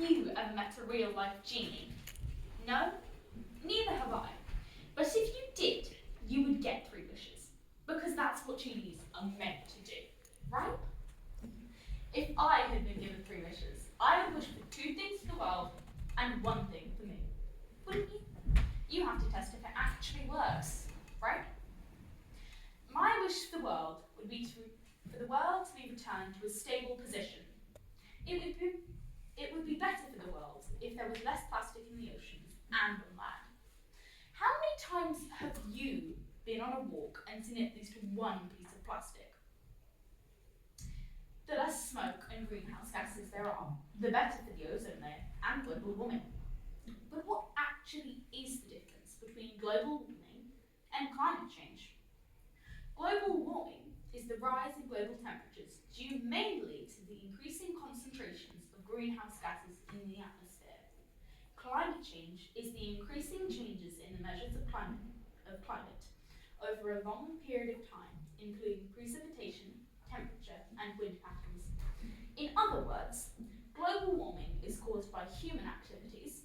you ever met a real-life genie? No? Neither have I. But if you did, you would get 3 wishes, because that's what genies are meant to do, right? If I had been given 3 wishes, I would wish for 2 things for the world and 1 thing for me. Wouldn't you? You have to test if it actually works, right? My wish for the world would be for the world to be returned to a stable position. It would be better for the world if there was less plastic in the oceans and on land. How many times have you been on a walk and seen at least 1 piece of plastic? The less smoke and greenhouse gases there are, the better for the ozone layer and global warming. But what actually is the difference between global warming and climate change? Global warming is the rise in global temperatures due mainly to the increasing concentrations of greenhouse gases in the atmosphere. Climate change is the increasing changes in the measures of climate over a long period of time, including precipitation, temperature, and wind patterns. In other words, global warming is caused by human activities,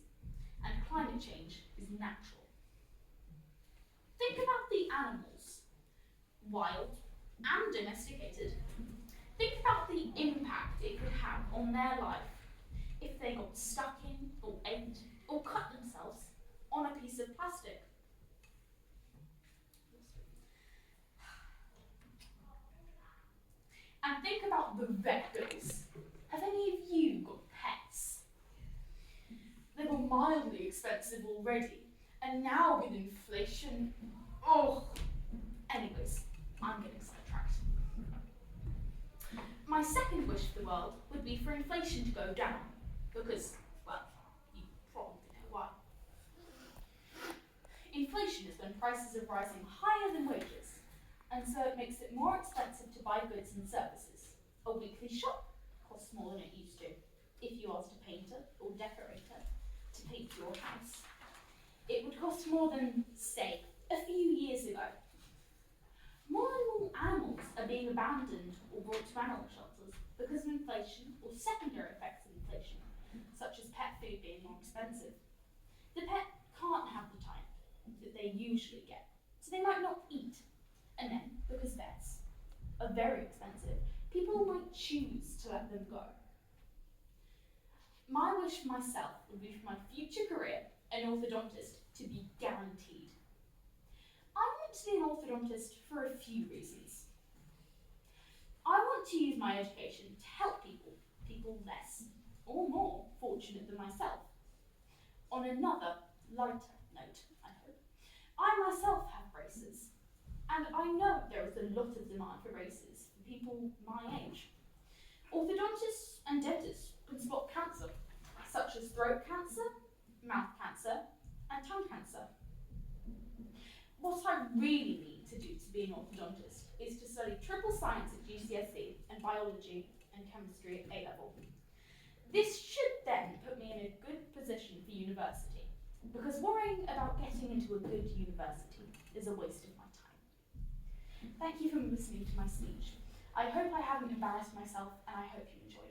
and climate change is natural. Think about the animals, wild and domesticated. Think about the impact it could have on their life if they got stuck in, or ate, or cut themselves on a piece of plastic. And think about the vet bills. Have any of you got pets? They were mildly expensive already, and now with inflation, Anyways, I'm getting sidetracked. My second wish for the world would be for inflation to go down, because, well, you probably know why. Inflation is when prices are rising higher than wages, and so it makes it more expensive to buy goods and services. A weekly shop costs more than it used to. If you asked a painter or decorator to paint your house, it would cost more than, say, a few years ago. More and more animals are being abandoned or brought to animal shelters because of inflation or secondary effects of inflation, such as pet food being more expensive. The pet can't have the time that they usually get, so they might not eat. And then, because vets are very expensive, people might choose to let them go. My wish for myself would be for my future career, an orthodontist, to be guaranteed. I want to be an orthodontist for a few reasons. I want to use my education to help people less or more fortunate than myself. On another, lighter note, I hope, I myself have braces, and I know there is a lot of demand for braces for people my age. Orthodontists and dentists can spot cancer, such as throat cancer, mouth cancer, and tongue cancer. What I really need to do to be an orthodontist is to study triple science at GCSE and biology and chemistry at A-level. This should then put me in a good position for university, because worrying about getting into a good university is a waste of my time. Thank you for listening to my speech. I hope I haven't embarrassed myself, and I hope you enjoyed it.